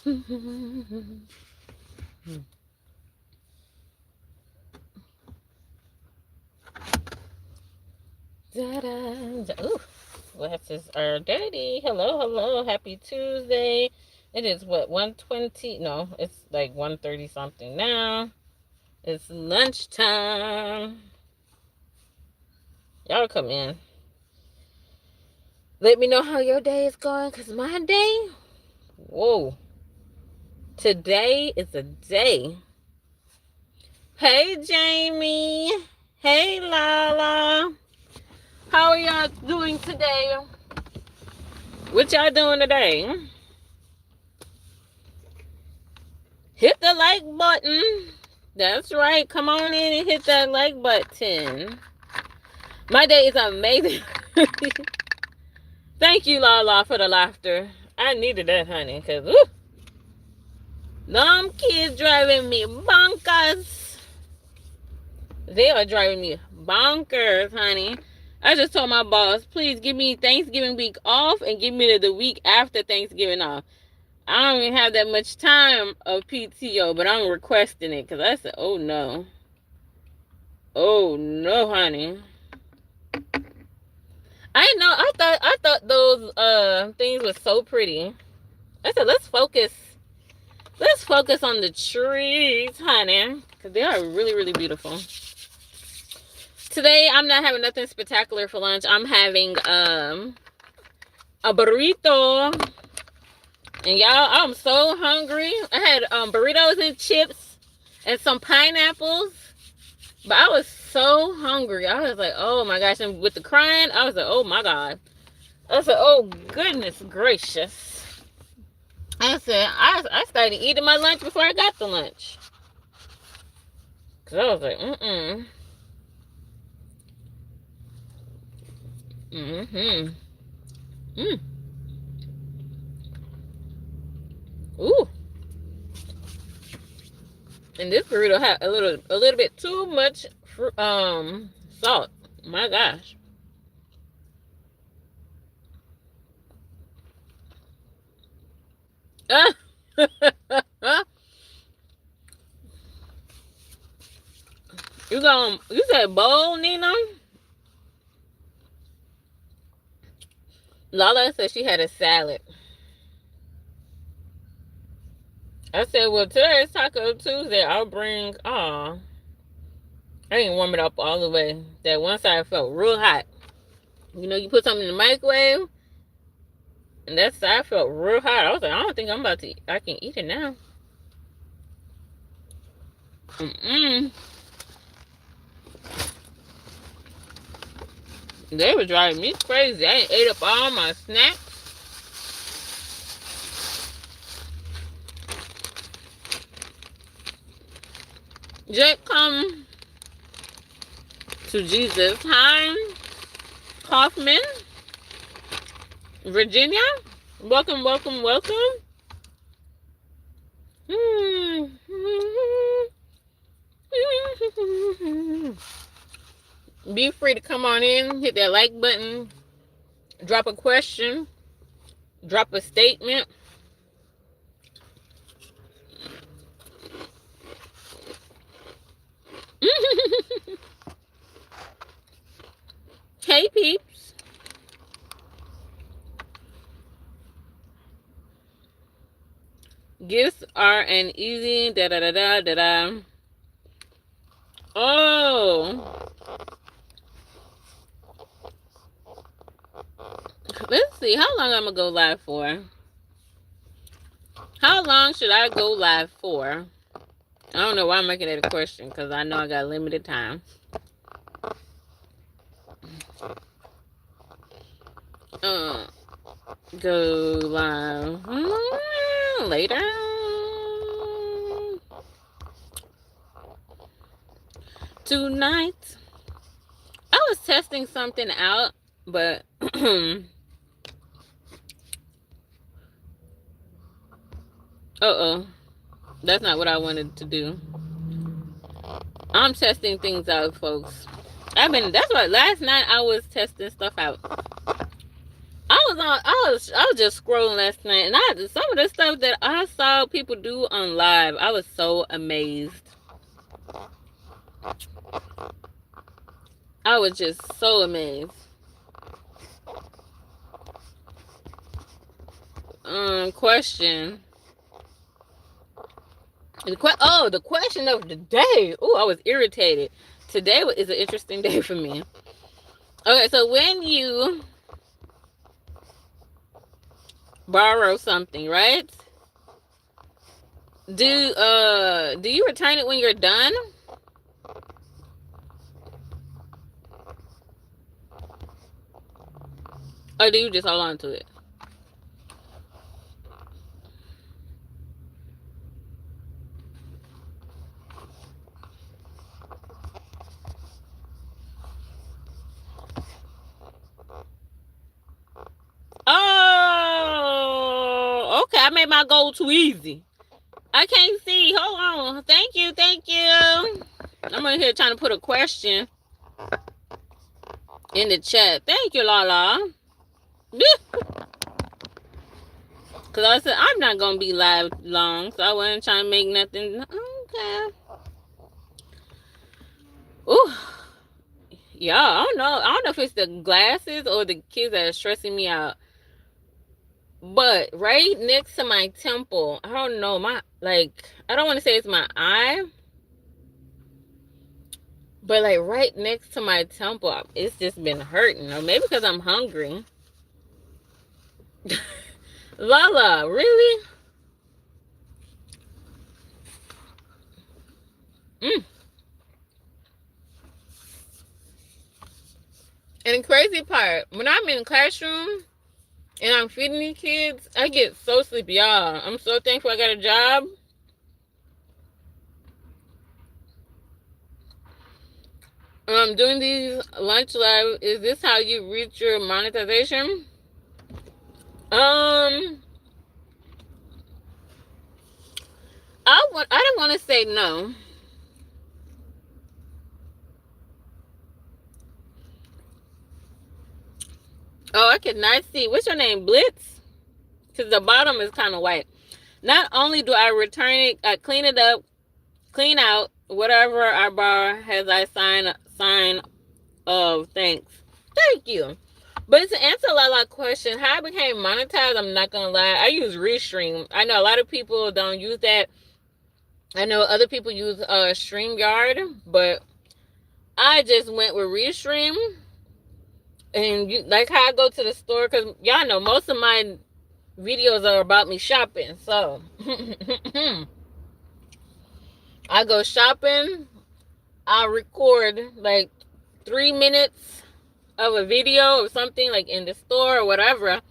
Ooh, glasses are dirty. Hello, hello. Happy Tuesday. It is what, 1:20? No, it's like 1:30 something now. It's lunchtime. Y'all come in. Let me know how your day is going, because my day, whoa. Today is a day. Hey, Jamie. Hey, Lala. How are y'all doing today? What y'all doing today? Hit the like button. That's right. Come on in and hit that like button. My day is amazing. Thank you, Lala, for the laughter. I needed that, honey, because them kids driving me bonkers. They are driving me bonkers, honey. I just told my boss, please give me Thanksgiving week off and give me the week after Thanksgiving off. I don't even have that much time of PTO, but I'm requesting it because I said, oh no. Oh no, honey. I thought those things were so pretty. I said, let's focus on the trees, honey, because they are really, really beautiful. Today, I'm not having nothing spectacular for lunch. I'm having a burrito. And y'all, I'm so hungry. I had burritos and chips and some pineapples. But I was so hungry. I was like, oh my gosh. And with the crying, I was like, oh my God. I said, oh goodness gracious. I said, I started eating my lunch before I got the lunch. Because I was like, Ooh. And this burrito had a little bit too much salt. My gosh. You said bowl, Nina? Lala said she had a salad. I said, well, today is Taco Tuesday. I'll bring, I didn't warm it up all the way. That one side felt real hot. You know, you put something in the microwave, and that side felt real hot. I was like, I don't think I can eat it now. They were driving me crazy. I ate up all my snacks. Just come to Jesus. Hi, Kaufman, Virginia. Welcome, welcome, welcome. Be free to come on in, hit that like button, drop a question, drop a statement. Hey, peeps. Gifts are an easy da-da-da-da-da-da. Oh. Let's see. How long I'm going to go live for? How long should I go live for? I don't know why I'm making that a question, because I know I got limited time. Go live later. Tonight. I was testing something out, but that's not what I wanted to do. I'm testing things out, folks. That's why last night I was testing stuff out. I was was just scrolling last night, and some of the stuff that I saw people do on live, I was so amazed. I was just so amazed. Question. The question of the day. Oh, I was irritated. Today is an interesting day for me. Okay, so when you borrow something, right? Do you return it when you're done? Or do you just hold on to it? Oh, okay. I made my goal too easy. I can't see. Hold on. Thank you. I'm in here trying to put a question in the chat. Thank you, Lala. Because I said I'm not going to be live long, so I wasn't trying to make nothing. Okay. Ooh. Yeah, I don't know if it's the glasses or the kids that are stressing me out. But right next to my temple, I don't know, I don't want to say it's my eye, but like right next to my temple, it's just been hurting. Or maybe because I'm hungry. Lala, really? And the crazy part, when I'm in the classroom and I'm feeding these kids, I get so sleepy, y'all. I'm so thankful I got a job. Doing these lunch live, is this how you reach your monetization? I don't want to say no. Oh, I cannot see. What's your name, Blitz? Because the bottom is kind of white. Not only do I return it, I clean it up, clean out whatever I borrow as I sign of thanks. Thank you. But to answer a lot of questions, how I became monetized, I'm not gonna lie, I use Restream. I know a lot of people don't use that. I know other people use StreamYard, but I just went with Restream. And like how I go to the store, because y'all know most of my videos are about me shopping. So I go shopping, I'll record like 3 minutes of a video or something like in the store or whatever.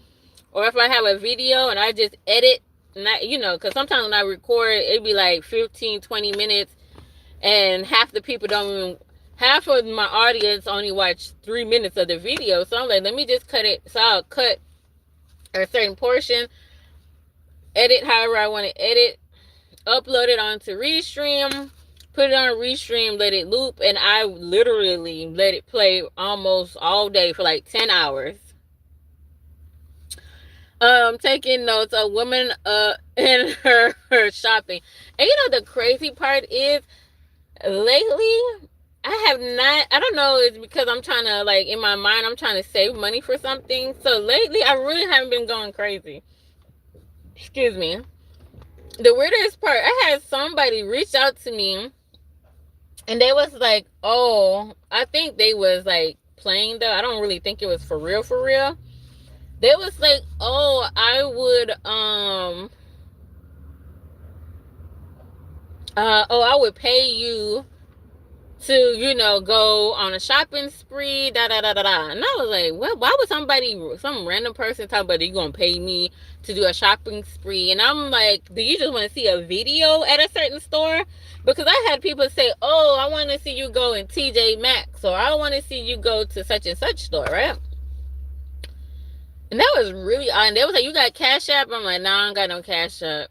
Or if I have a video and I just edit, because sometimes when I record, it'd be like 15, 20 minutes, and half the people half of my audience only watch 3 minutes of the video. So I'm like, let me just cut it. So I'll cut a certain portion, edit however I want to edit, upload it onto Restream, put it on Restream, let it loop, and I literally let it play almost all day for like 10 hours. Taking notes, a woman in her shopping. And the crazy part is, lately I don't know, it's because I'm trying to, like, in my mind, I'm trying to save money for something. So lately, I really haven't been going crazy. Excuse me. The weirdest part, I had somebody reach out to me, and they was like, oh, I think they was, like, playing, though. I don't really think it was for real, for real. They was like, oh, I would pay you to, go on a shopping spree, da da da da da. And I was like, well, why would some random person talk about you gonna pay me to do a shopping spree? And I'm like, do you just want to see a video at a certain store? Because I had people say, oh, I want to see you go in TJ Maxx, or I want to see you go to such and such store, right? And that was really odd. And they was like, you got Cash App? I'm like, nah, I don't got no Cash App.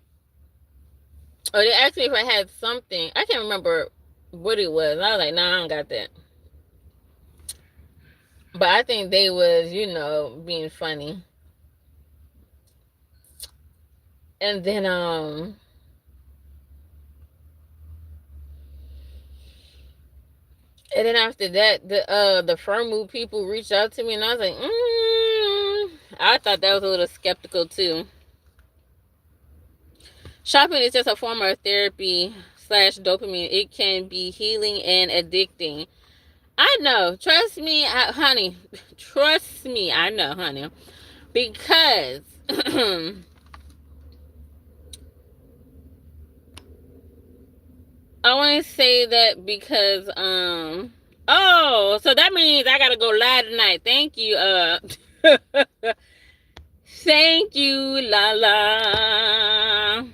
Or they asked me if I had something. I can't remember what it was. I was like, nah, I don't got that. But I think they was, being funny. And then after that, the Firmoo people reached out to me, and I was like, I thought that was a little skeptical too. Shopping is just a form of therapy / dopamine. It can be healing and addicting. I know. Trust me, honey. Trust me. I know, honey. Because I want to say that because oh, so that means I gotta go live tonight. Thank you. Thank you, la.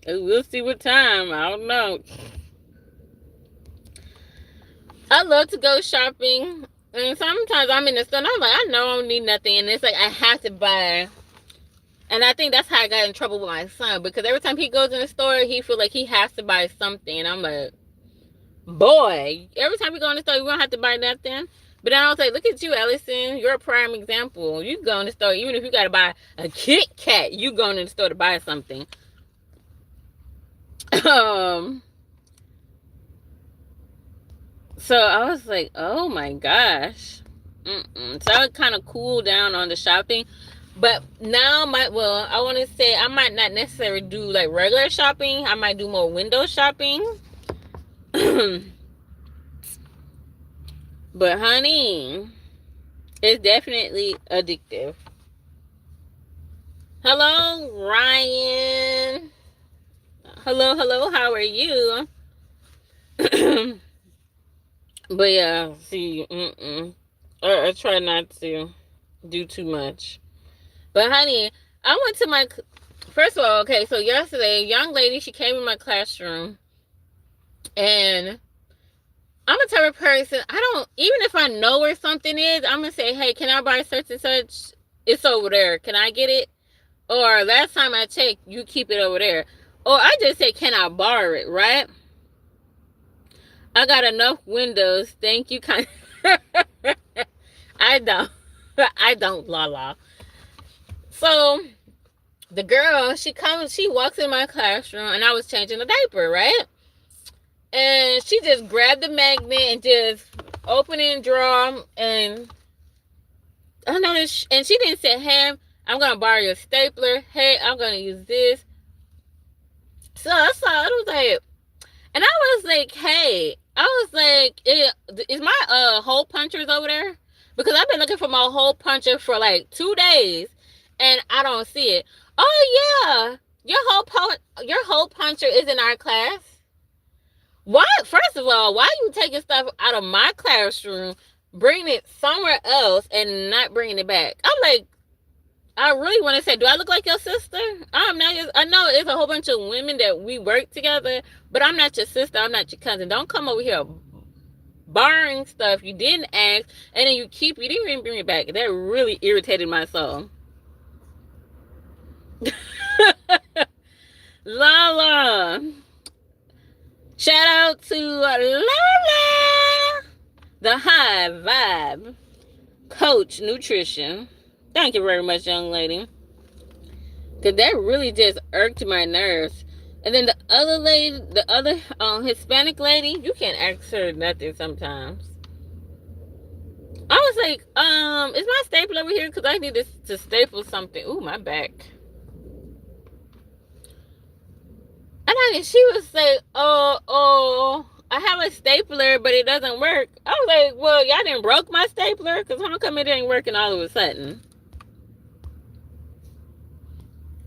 We'll see what time. I don't know. I love to go shopping, and sometimes I'm in the store and I'm like, I know I don't need nothing, and it's like I have to buy. And I think that's how I got in trouble with my son, because every time he goes in the store, he feel like he has to buy something, and I'm like, boy, every time we go in the store, you don't have to buy nothing. But then I was like, look at you, Allison. You're a prime example. You go in the store, even if you got to buy a Kit Kat, you go in the store to buy something. So I was like, oh my gosh. So I would kind of cool down on the shopping. But now I want to say I might not necessarily do like regular shopping. I might do more window shopping. But honey, it's definitely addictive. Hello, Ryan. Hello, how are you? But yeah, see, I try not to do too much. But honey, I went to first of all, okay, so yesterday, a young lady, she came in my classroom, and I'm a type of person, even if I know where something is, I'm going to say, hey, can I buy such and such? It's over there. Can I get it? Or last time I checked, you keep it over there. Or I just say, can I borrow it, right? I got enough windows. Thank you. I don't, la. So the girl, she walks in my classroom, and I was changing the diaper, right? And she just grabbed the magnet and just opened it and draw, and I noticed, and she didn't say, hey, I'm going to borrow your stapler. Hey, I'm going to use this. So I saw it, was like, and I was like, hey, I was like, is my hole punchers over there? Because I've been looking for my hole puncher for like 2 days, and I don't see it. Oh yeah, your hole puncher is in our class. Why? First of all, why are you taking stuff out of my classroom, bringing it somewhere else, and not bringing it back? I'm like, I really want to say, do I look like your sister? I'm not. I know it's a whole bunch of women that we work together, but I'm not your sister. I'm not your cousin. Don't come over here borrowing stuff you didn't ask, and then you didn't even bring it back. That really irritated my soul. Lala. Shout out to Lala, the High Vibe Coach Nutrition. Thank you very much, young lady. Because that really just irked my nerves. And then the other lady, the other Hispanic lady, you can't ask her nothing sometimes. I was like, is my staple over here? Because I need to staple something. Ooh, my back. And she was like, oh, I have a stapler, but it doesn't work. I was like, well, y'all didn't broke my stapler? Because how come it ain't working all of a sudden?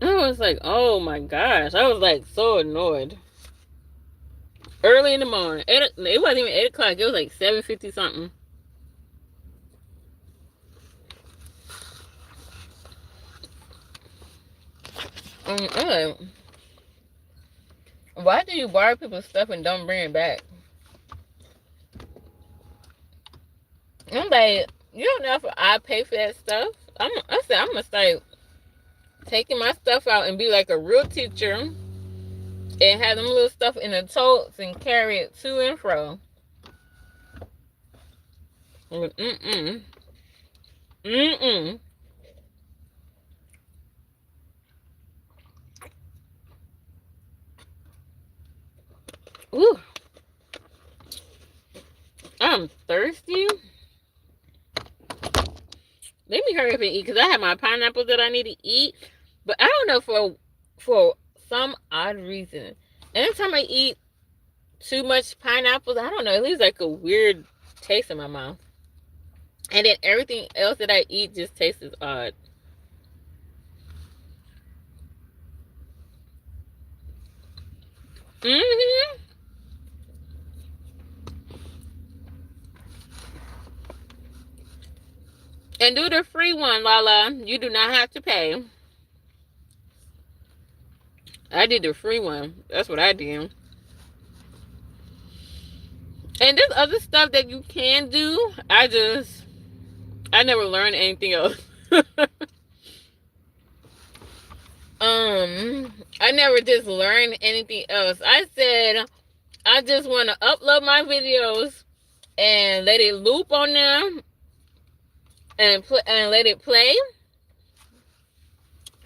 I was like, oh my gosh. I was like so annoyed. Early in the morning. It wasn't even 8 o'clock. It was like 7:50 something. Why do you borrow people's stuff and don't bring it back? I'm like, you don't know if I pay for that stuff. I said, I'm going to start taking my stuff out and be like a real teacher and have them little stuff in the totes and carry it to and fro. Ooh, I'm thirsty. Let me hurry up and eat because I have my pineapples that I need to eat. But I don't know, for some odd reason, anytime I eat too much pineapples, I don't know, it leaves like a weird taste in my mouth. And then everything else that I eat just tastes odd. Mm-hmm. And do the free one, Lala. You do not have to pay. I did the free one. That's what I did. And there's other stuff that you can do. I never learned anything else. I never just learned anything else. I said I just want to upload my videos and let it loop on there and let it play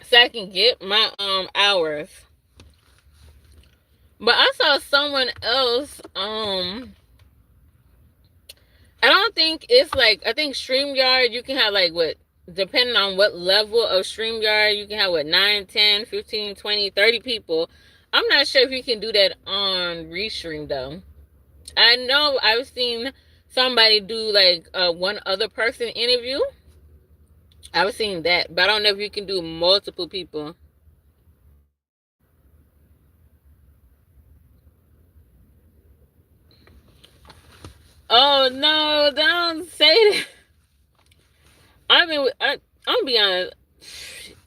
so I can get my hours. But I saw someone else I don't think it's like, I think StreamYard, you can have like what, depending on what level of StreamYard, you can have what, 9, 10, 15, 20, 30 people. I'm not sure if you can do that on Restream though. I know I've seen somebody do like one other person interview. I've seen that, but I don't know if you can do multiple people. Oh no, don't say that. I'm gonna be honest.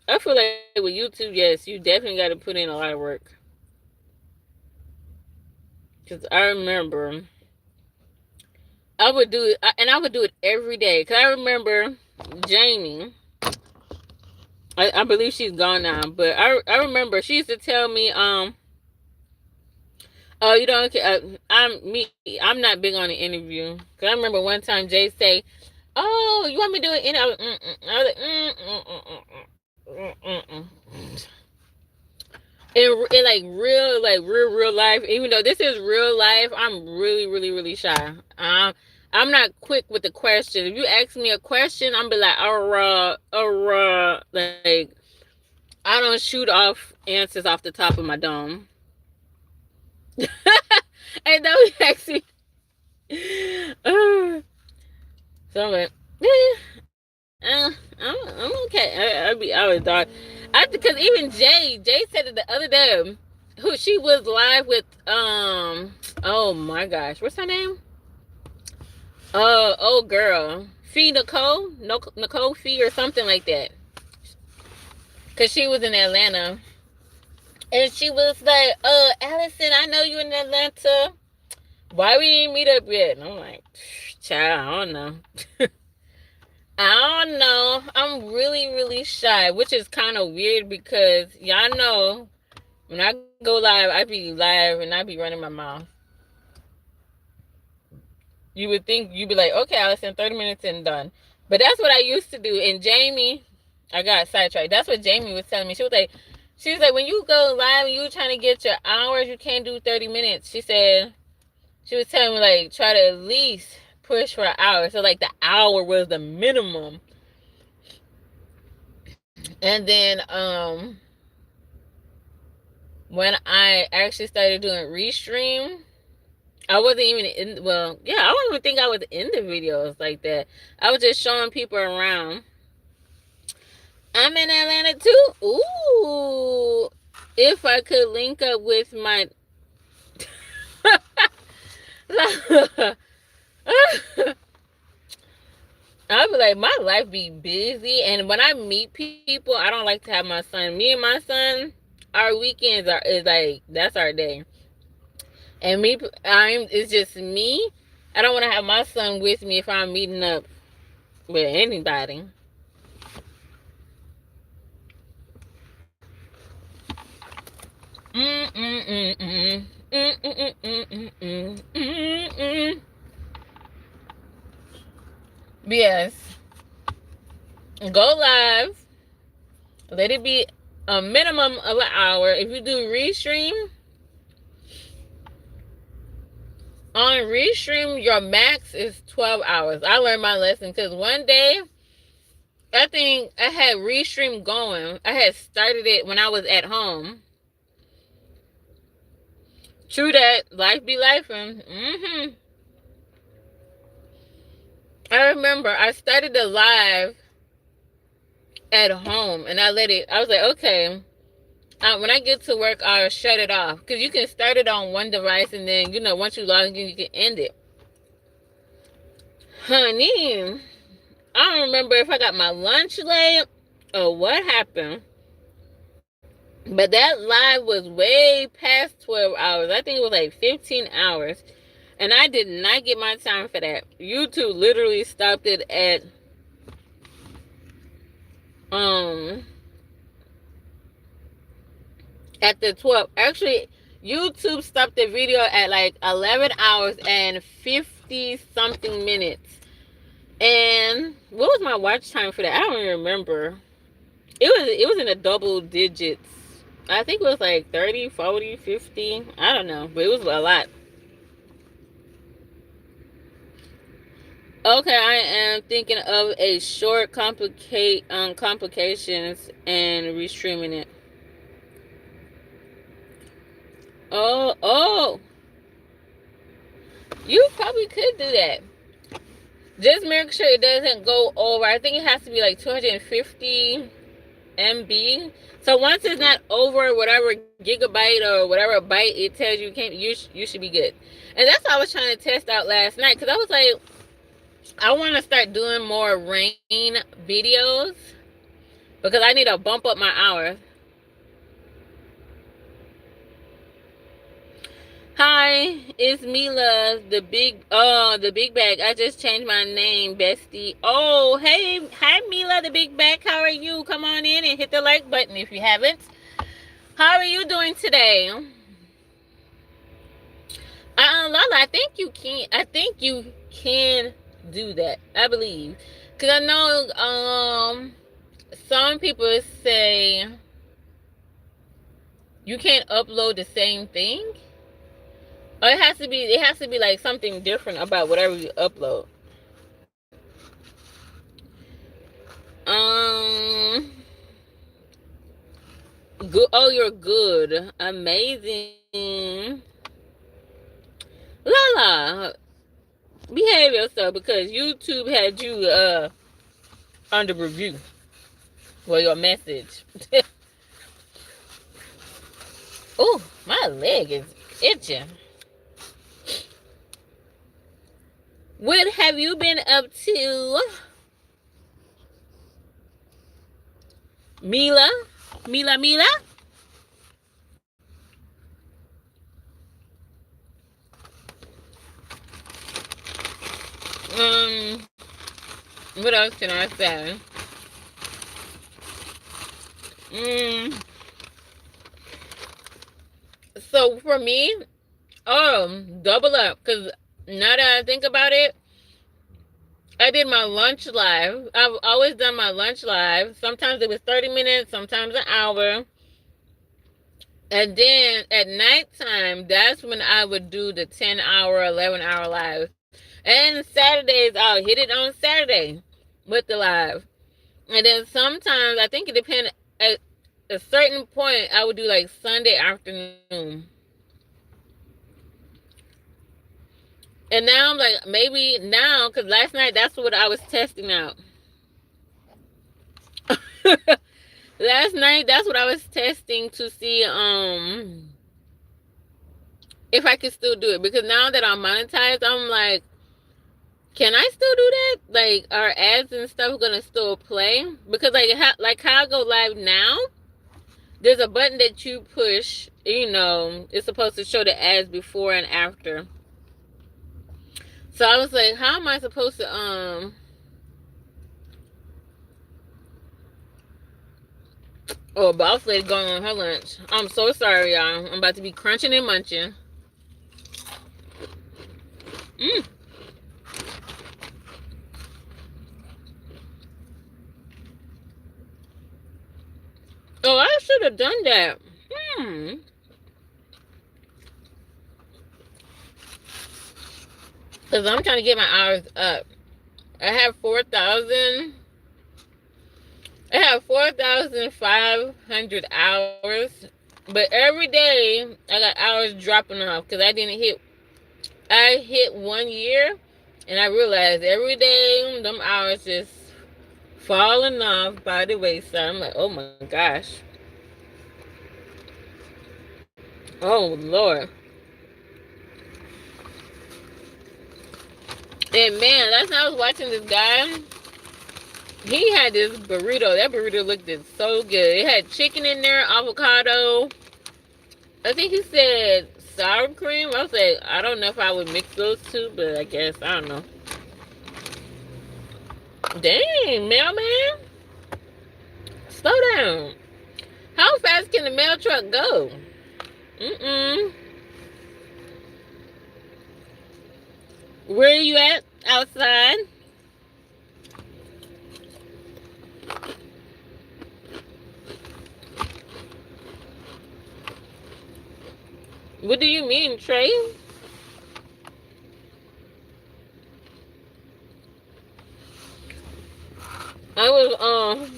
I feel like with YouTube, yes, you definitely got to put in a lot of work. Because I remember I would do it, and I would do it every day. Because I remember Jamie, I believe she's gone now, but I remember she used to tell me, oh, you don't, I'm not big on the interview. Because I remember one time Jay say, oh, you want me to do it? And I was like, in real life, even though this is real life, I'm really shy. I'm not quick with the question. If you ask me a question, I'm be like, like I don't shoot off answers off the top of my dome. And then we ask me, so I'm like, I'm okay. I was thought, because even Jay said it the other day. Who she was live with? Oh my gosh, what's her name? Old girl, Fee Nicole, Nicole Fee or something like that. Cause she was in Atlanta, and she was like, Allison, I know you in Atlanta. Why we didn't meet up yet? And I'm like, child, I don't know. I don't know. I'm really shy, which is kind of weird because y'all know when I go live, I be live and I be running my mouth. You would think you'd be like, okay, Allison, 30 minutes and done. But that's what I used to do. And Jamie, I got sidetracked. That's what Jamie was telling me. She was like, when you go live and you trying to get your hours, you can't do 30 minutes. She was telling me like, try to at least push for an hour. So like the hour was the minimum. And then when I actually started doing Restream, I wasn't even in, well, yeah, I don't even think I was in the videos like that. I was just showing people around. I'm in Atlanta too. Ooh, if I could link up with my I'd be like, my life be busy, and when I meet people, I don't like to have my son. Me and my son, our weekends is like, that's our day. And it's just me. I don't want to have my son with me if I'm meeting up with anybody. Yes. Go live. Let it be a minimum of an hour. If you do Restream, On Restream, your max is 12 hours. I learned my lesson because one day, I think I had Restream going. I had started it when I was at home. True that. Life be lifing. I remember I started the live at home and I was like, okay, when I get to work, I'll shut it off. Because you can start it on one device and then, once you log in, you can end it. Honey, I don't remember if I got my lunch late or what happened. But that live was way past 12 hours. I think it was like 15 hours. And I did not get my time for that. YouTube literally stopped it at the 12. Actually, YouTube stopped the video at like 11 hours and 50 something minutes. And what was my watch time for that? I don't even remember. It was in the double digits. I think it was like 30, 40, 50. I don't know, but it was a lot. Okay, I am thinking of a short complications and restreaming it. Oh. You probably could do that. Just make sure it doesn't go over. I think it has to be like 250 MB. So once it's not over whatever gigabyte or whatever byte it tells you should be good. And that's what I was trying to test out last night, because I was like, I want to start doing more rain videos because I need to bump up my hours. Hi, it's Mila, the big bag. I just changed my name, bestie. Oh, hey, hi Mila, the big bag. How are you? Come on in and hit the like button if you haven't. How are you doing today? Lala, I think you can do that. I believe, cause I know some people say you can't upload the same thing. Or it has to be like something different about whatever you upload. Good. Oh, you're good. Amazing. Lala, behave yourself because YouTube had you under review for your message. Oh, my leg is itching. What have you been up to? Mila? What else can I say? So for me, double up, because now that I think about it, I did my lunch live. I've always done my lunch live. Sometimes it was 30 minutes, sometimes an hour. And then at nighttime, that's when I would do the 10-hour, 11-hour live. And Saturdays, I'll hit it on Saturday with the live. And then sometimes, I think it depends, at a certain point, I would do like Sunday afternoon. And now I'm like, maybe now, because last night, that's what I was testing out. Last night, that's what I was testing to see if I could still do it. Because now that I'm monetized, I'm like, can I still do that? Like, are ads and stuff gonna still play? Because like how I go live now, there's a button that you push, it's supposed to show the ads before and after. So I was like, how am I supposed to Oh, boss lady going on her lunch. I'm so sorry, y'all. I'm about to be crunching and munching. Oh, I should have done that. Because I'm trying to get my hours up. I have 4,000. I have 4,500 hours. But every day I got hours dropping off because I hit 1 year and I realized every day them hours just falling off by the wayside. I'm like, oh my gosh. Oh Lord. And man, last night I was watching this guy. He had this burrito. That burrito looked so good. It had chicken in there, avocado. I think he said sour cream. I was like, I don't know if I would mix those two, but I guess, I don't know. Dang, mailman. Slow down. How fast can the mail truck go? Where are you at? Outside? What do you mean, Trey? I was,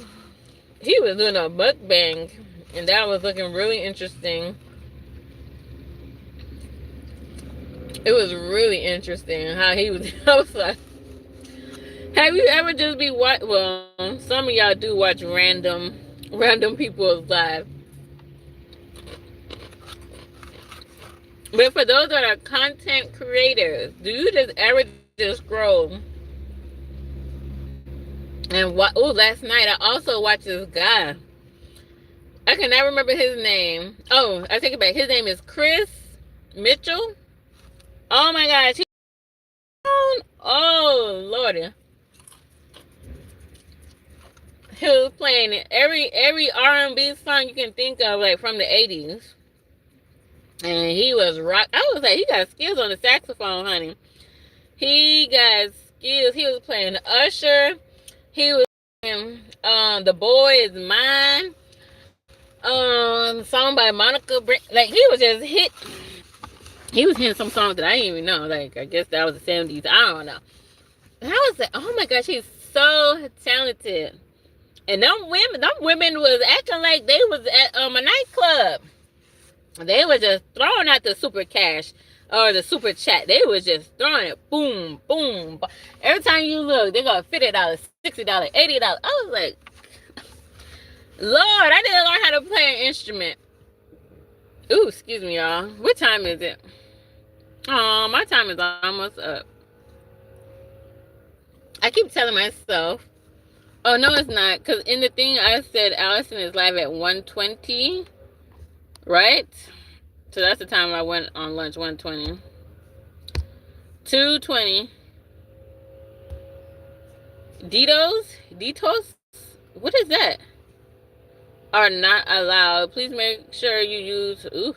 he was doing a mukbang, and that was looking really interesting. It was really interesting how he was. I was like, have you ever just be watch? Well, some of y'all do watch random people's live. But for those that are content creators, do you just ever just scroll and what? Oh, last night I also watched this guy. I can never remember his name. Oh, I take it back. His name is Chris Mitchell. Oh my gosh. Oh Lordy. He was playing every R&B song you can think of, like from the 80s. And he was rock. I was like, he got skills on the saxophone, honey. He got skills. He was playing Usher. He was playing The Boy Is Mine. Song by Monica. Like, he was just hit. He was hitting some songs that I didn't even know. Like, I guess that was the 70s. I don't know. And I was like, oh my gosh, he's so talented. And them women was acting like they was at a nightclub. They were just throwing out the super cash or the super chat. They was just throwing it. Boom, boom. Every time you look, they got $50, $60, $80. I was like, Lord, I didn't learn how to play an instrument. Ooh, excuse me, y'all. What time is it? Oh, my time is almost up. I keep telling myself, oh, no, it's not. Because in the thing, I said Allison is live at 1:20. Right? So that's the time I went on lunch, 1:20. 2:20. Ditos? What is that? Are not allowed. Please make sure you use... Ooh.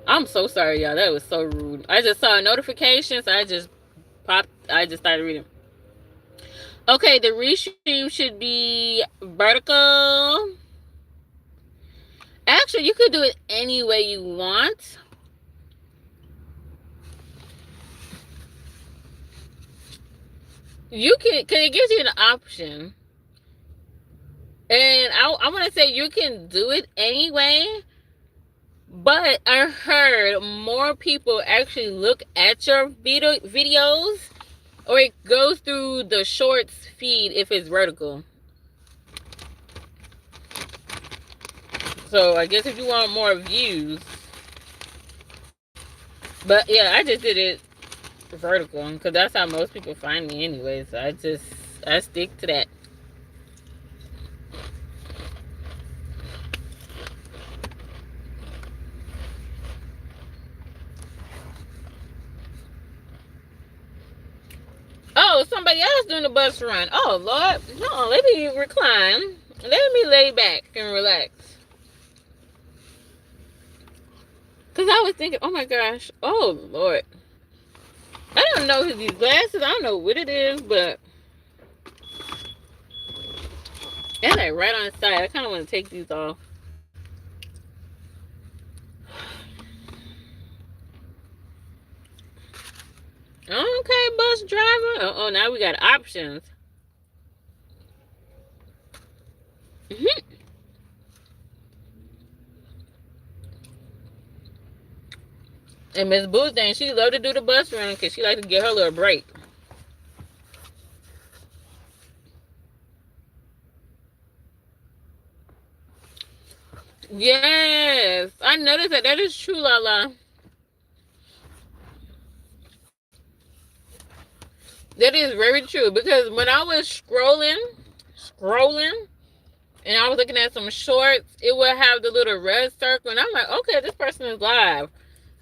I'm so sorry, y'all. That was so rude. I just saw a notification, so I just started reading. Okay, the restream should be vertical. Actually, you could do it any way you want. You can, because it gives you an option. And I want to say you can do it anyway. But I heard more people actually look at your videos, or it goes through the shorts feed if it's vertical. So I guess if you want more views. But yeah, I just did it vertical because that's how most people find me anyway. So I stick to that. Oh, somebody else doing the bus run. Oh Lord, no, let me recline. Let me lay back and relax. Because I was thinking, oh my gosh, oh Lord. I don't know these glasses. I don't know what it is, but it's like right on the side. I kind of want to take these off. Okay, bus driver. Oh, now we got options. And Miss Boo thing, she love to do the bus run because she like to get her little break. Yes, I noticed that. That is true, Lala. That is very true because when I was scrolling, and I was looking at some shorts, it would have the little red circle, and I'm like, okay, this person is live.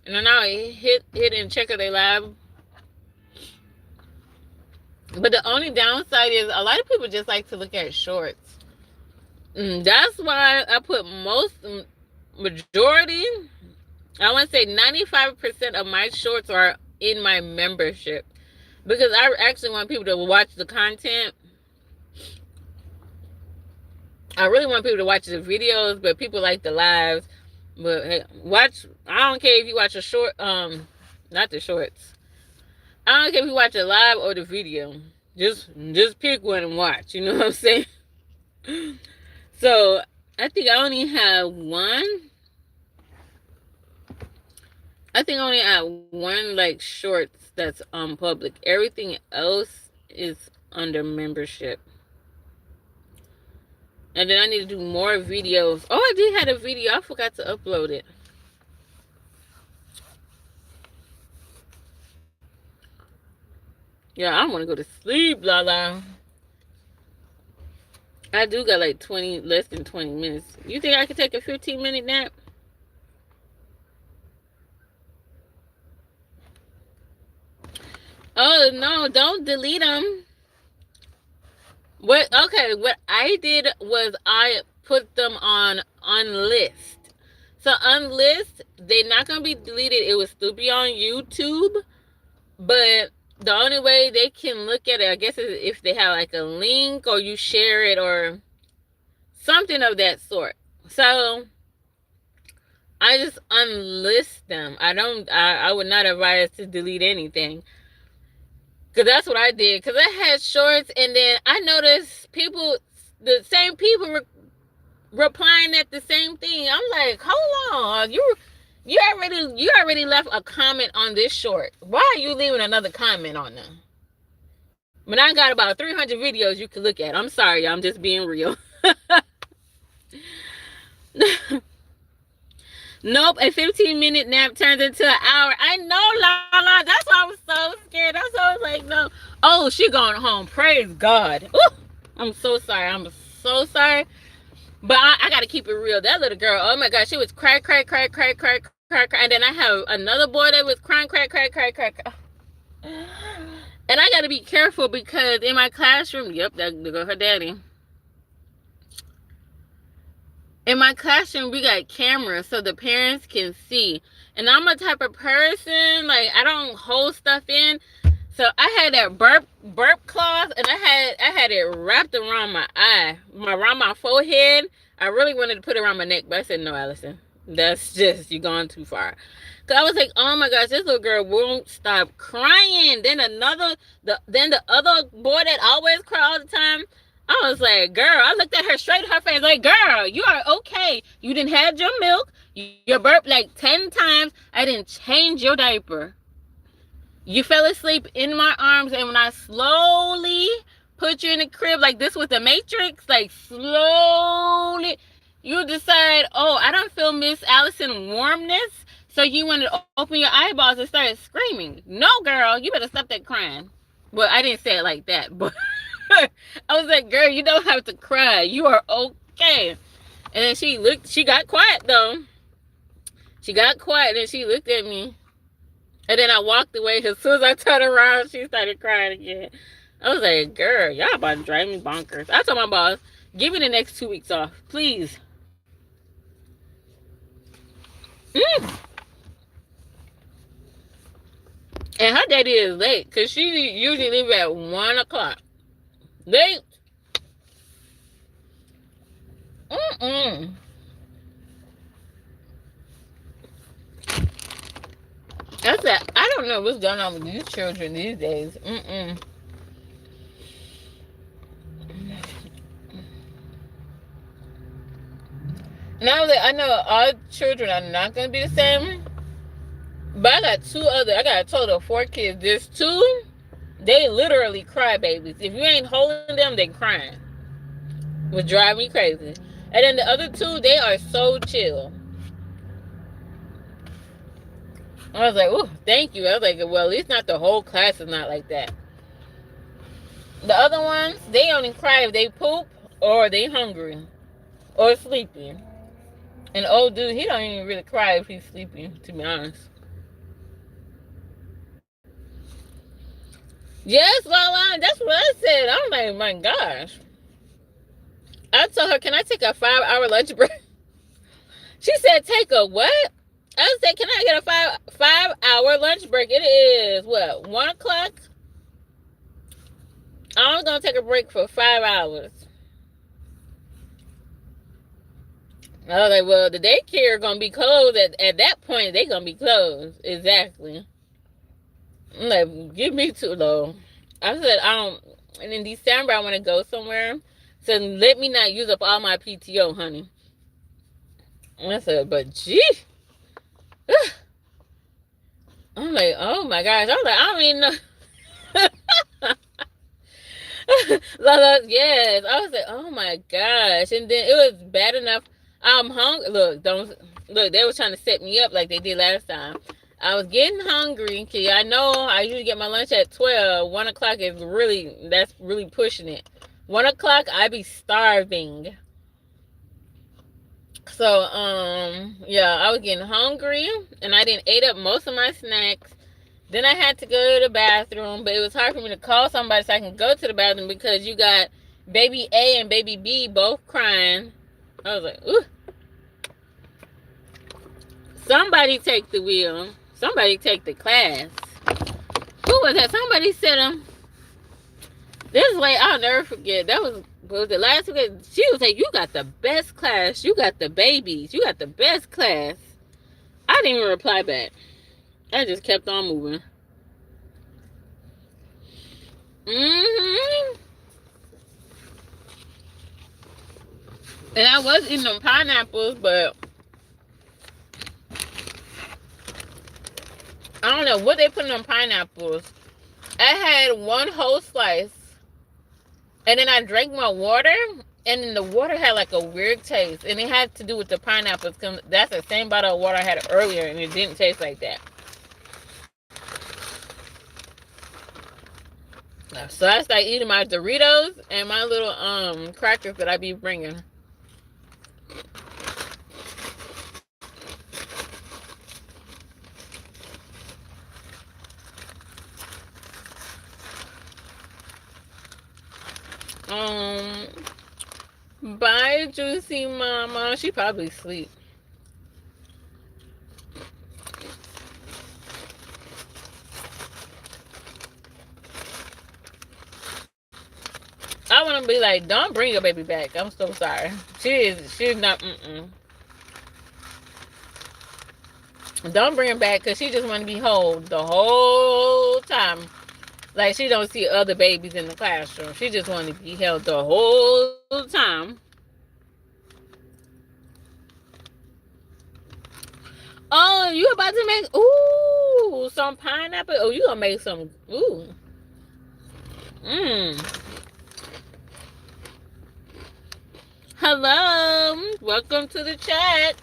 And then I hit and check if they live. But the only downside is a lot of people just like to look at shorts. That's why I put majority, I want to say 95% of my shorts are in my membership. Because I actually want people to watch the content. I really want people to watch the videos, but people like the lives. But hey, watch. I don't care if you watch a short, not the shorts. I don't care if you watch a live or the video. Just pick one and watch. You know what I'm saying? So I think I only have one. I think I only have one like shorts that's on public. Everything else is under membership. And then I need to do more videos. Oh, I did have a video. I forgot to upload it. Yeah, I want to go to sleep, Lala. I do got like less than 20 minutes. You think I could take a 15-minute nap? Oh, no, don't delete them. What I did was I put them on unlist. So unlist, they're not going to be deleted. It will still be on YouTube. But the only way they can look at it, I guess, is if they have like a link or you share it or something of that sort. So I just unlist them. I would not advise to delete anything. Because that's what I did. Because I had shorts and then I noticed the same people replying at the same thing. I'm like, hold on. You already left a comment on this short. Why are you leaving another comment on them? But I got about 300 videos you can look at. I'm sorry, I'm just being real. Nope, a 15-minute nap turns into an hour. I know, Lala. That's why I was so scared. That's why I was like, no. Oh, she going home. Praise God. Ooh, I'm so sorry. I'm so sorry. But I got to keep it real. That little girl, oh my God, she was cry. And then I have another boy that was crying, cry. And I got to be careful because in my classroom, yep, that go her daddy. In my classroom, we got cameras so the parents can see. And I'm a type of person, like, I don't hold stuff in. So I had that burp cloth, and I had it wrapped around my eye, around my forehead. I really wanted to put it around my neck, but I said, no, Allison. That's just, you're going too far. Because I was like, oh my gosh, this little girl won't stop crying. Then the other boy that always cry all the time, I was like, girl, I looked at her straight in her face, like, girl, you are okay. You didn't have your milk. You burped like 10 times. I didn't change your diaper. You fell asleep in my arms, and when I slowly put you in the crib, like this was the Matrix, like slowly, you decide, oh, I don't feel Miss Allison warmness, so you want to open your eyeballs and start screaming. No, girl, you better stop that crying. Well, I didn't say it like that, but I was like, girl, you don't have to cry. You are okay. And then she got quiet though. She got quiet and she looked at me. And then I walked away. As soon as I turned around, she started crying again. I was like, girl, y'all about to drive me bonkers. I told my boss, give me the next 2 weeks off, please. And her daddy is late because she usually leave at 1 o'clock. Late. I said, I don't know what's going on with these children these days. Now that I know all children are not going to be the same, but I got I got a total of 4 kids. There's 2, they literally cry babies. If you ain't holding them, they crying. Would drive me crazy. And then the other 2, they are so chill. I was like, oh, thank you. I was like, well, at least not the whole class is not like that. The other ones, they only cry if they poop or they hungry or sleepy. And the old dude, he don't even really cry if he's sleepy, to be honest. Yes, Lala, that's what I said. I'm like, my gosh. I told her, can I take a 5-hour lunch break? She said, take a what? I said, can I get a 5-hour lunch break? It is, what, 1 o'clock? I was going to take a break for 5 hours. I was like, well, the daycare going to be closed. At that point, they going to be closed. Exactly. I'm like, give me 2, though. I said, and in December, I want to go somewhere. So let me not use up all my PTO, honey. And I said, but gee. I'm like, oh my gosh. I was like, I don't even know. Yes. I was like, oh my gosh. And then it was bad enough. I'm hungry. Look, they were trying to set me up like they did last time. I was getting hungry. Cause I know I usually get my lunch at 12. 1 o'clock is that's really pushing it. 1 o'clock, I be starving. So, yeah, I was getting hungry, and I didn't ate up most of my snacks. Then I had to go to the bathroom, but it was hard for me to call somebody so I can go to the bathroom because you got baby A and baby B both crying. I was like, ooh. Somebody take the wheel. Somebody take the class. Who was that? Somebody said this lady, I'll never forget. That was the last week. She was like, you got the best class. You got the babies. You got the best class. I didn't even reply back. I just kept on moving. And I was eating them pineapples, but I don't know what they put in them pineapples. I had 1 whole slice. And then I drank my water, and then the water had like a weird taste. And it had to do with the pineapples, because that's the same bottle of water I had earlier, and it didn't taste like that. So I started eating my Doritos and my little crackers that I be bringing. Bye, Juicy Mama. She probably sleep. I want to be like, don't bring your baby back. I'm so sorry. She's not, Don't bring her back, because she just want to be held the whole time. Like, she don't see other babies in the classroom. She just want to be held the whole time. Oh, you about to make, ooh, some pineapple? Oh, you gonna make some, ooh. Hello. Welcome to the chat.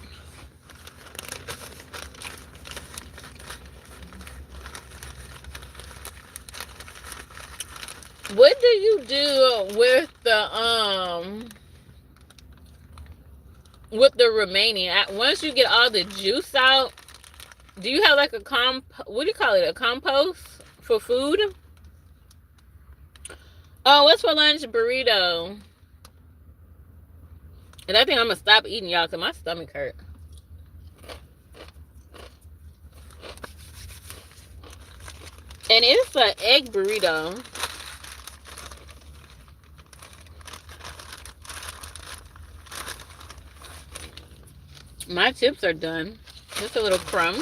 What do you do with the remaining? Once you get all the juice out, do you have like a what do you call it? A compost for food? Oh, what's for lunch? Burrito. And I think I'm gonna stop eating, y'all, because my stomach hurt. And it's an egg burrito. My chips are done. Just a little crumb.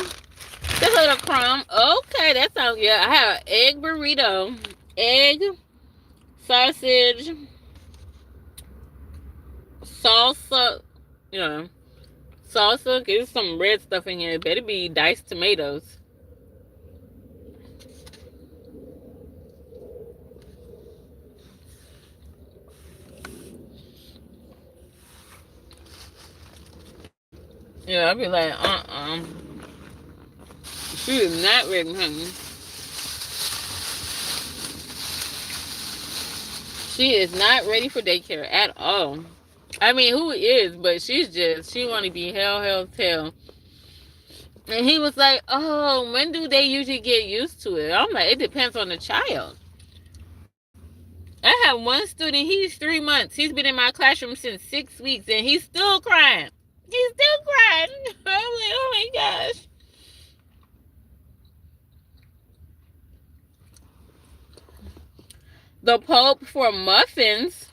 This little crumb. Okay, that sounds good. I have an egg burrito. Egg, sausage, salsa, you know, salsa. There's some red stuff in here. It better be diced tomatoes. Yeah, I'll be like, She is not ready, honey. She is not ready for daycare at all. I mean, who is? But she want to be hell, tail. And he was like, oh, when do they usually get used to it? I'm like, it depends on the child. I have one student, he's 3 months. He's been in my classroom since 6 weeks, and he's still crying. He's still crying. I'm like, oh my gosh. The pulp for muffins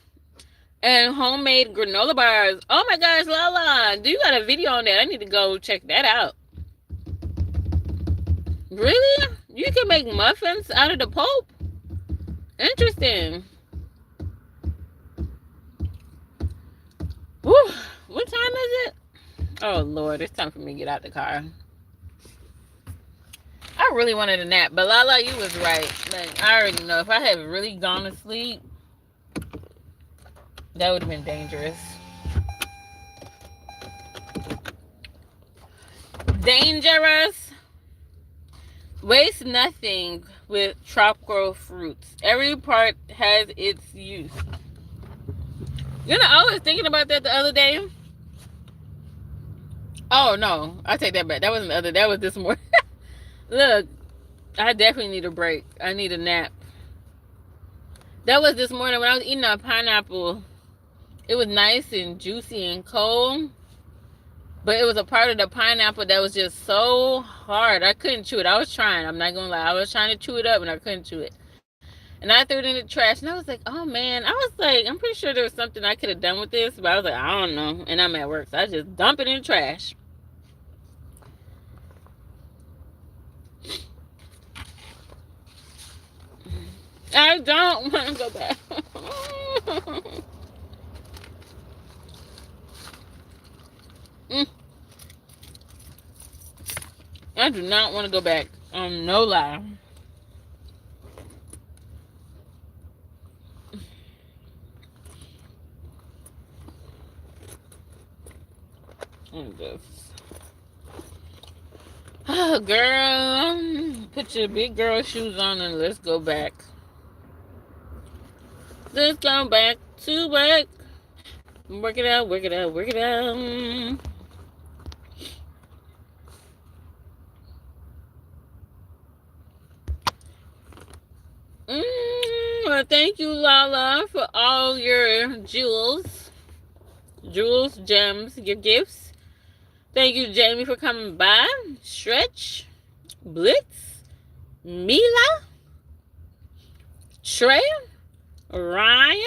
and homemade granola bars. Oh my gosh, Lala, do you got a video on that? I need to go check that out. Really? You can make muffins out of the pulp? Interesting. Woo, what time is it? Oh Lord, it's time for me to get out the car. I really wanted a nap, but Lala, you was right. Like, I already know if I had really gone to sleep, that would have been dangerous. Dangerous. Waste nothing with tropical fruits. Every part has its use. You know, I was thinking about that the other day. Oh no, I take that back. That wasn't the other. That was this morning. Look, I definitely need a break. I need a nap. That was this morning when I was eating a pineapple. It was nice and juicy and cold. But it was a part of the pineapple that was just so hard. I couldn't chew it. I was trying. I'm not going to lie. I was trying to chew it up and I couldn't chew it. And I threw it in the trash. And I was like, oh man. I was like, I'm pretty sure there was something I could have done with this. But I was like, I don't know. And I'm at work. So I just dump it in the trash. I don't want to go back. I do not want to go back. No lie. Oh, girl, put your big girl shoes on and let's go back. Let's go back to work. Work it out, work it out, work it out. Well, thank you, Lala, for all your jewels, gems, your gifts. Thank you, Jamie, for coming by. Stretch, Blitz, Mila, Trey, Ryan,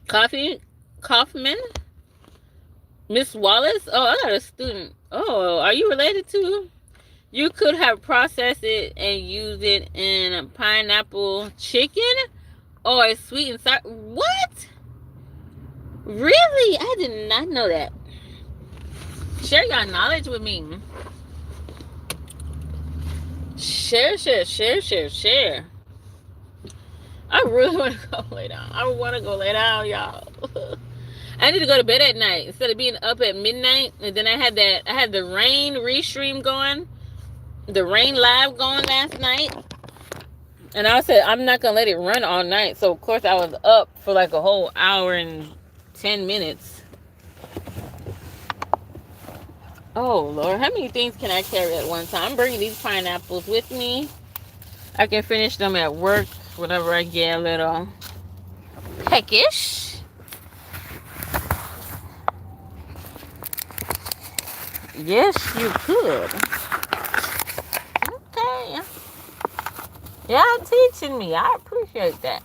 Kaufman, Miss Wallace. Oh, I got a student. Oh, are you related to? You could have processed it and used it in pineapple chicken or sweet and sour. What? Really? I did not know that. Share your knowledge with me. Share. I really want to go lay down. I want to go lay down, y'all. I need to go to bed at night instead of being up at midnight. And then I had the rain restream going. The rain live going last night. And I said, I'm not going to let it run all night. So, of course, I was up for like a whole hour and 10 minutes. Oh, Lord. How many things can I carry at one time? I'm bringing these pineapples with me. I can finish them at work whenever I get a little peckish. Yes, you could. Okay. Y'all teaching me. I appreciate that.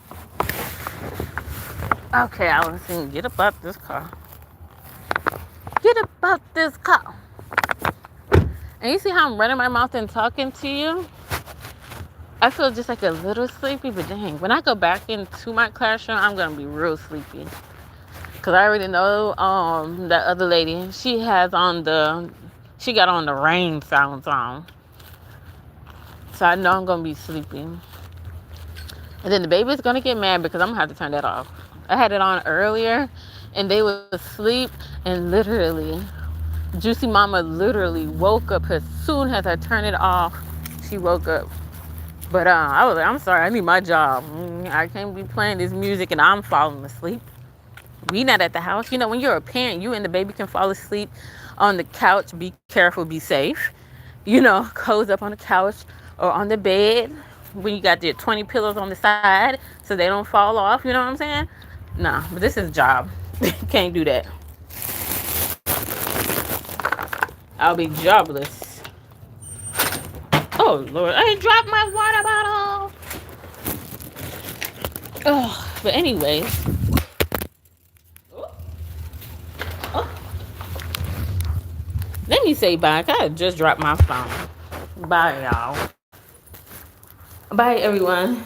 Okay, I was saying, get up out this car. Get up out this car. And you see how I'm running my mouth and talking to you? I feel just like a little sleepy, but dang, when I go back into my classroom, I'm gonna be real sleepy. Cause I already know that other lady, she got on the rain sounds on. So I know I'm gonna be sleepy. And then the baby's gonna get mad because I'm gonna have to turn that off. I had it on earlier and they was asleep, and literally Juicy Mama literally woke up as soon as I turned it off. She woke up. But I was like, I'm sorry, I need my job. I can't be playing this music and I'm falling asleep. We not at the house. You know, when you're a parent, you and the baby can fall asleep on the couch. Be careful, be safe. You know, cozy up on the couch or on the bed when you got your 20 pillows on the side so they don't fall off. You know what I'm saying? Nah, but this is a job. Can't do that. I'll be jobless. Oh, Lord. I dropped my water bottle. Oh, but anyways. Oh. Let me say bye. I just dropped my phone. Bye, y'all. Bye, everyone.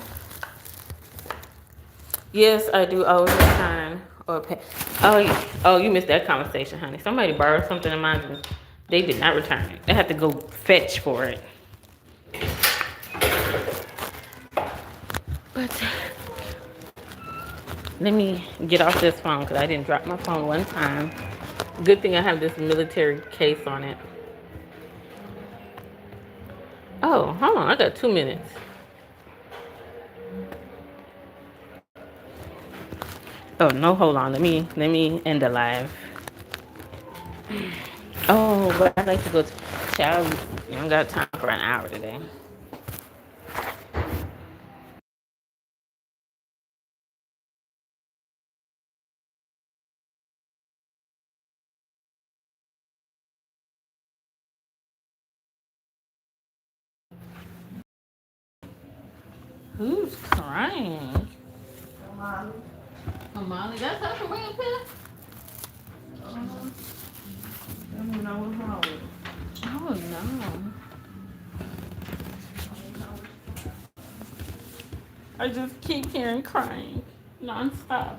Yes, I do overtime or pay. Oh, you missed that conversation, honey. Somebody borrowed something of mine. They did not return it. They had to go fetch for it. But let me get off this phone because I didn't drop my phone one time. Good thing I have this military case on it. Oh, hold on. I got 2 minutes. Oh, no, hold on. Let me end the live. Oh, but I'd like to go to child. You don't got time for an hour today. Who's crying? Oh, Molly, that's her grandpa? Oh, no. I just keep hearing crying nonstop.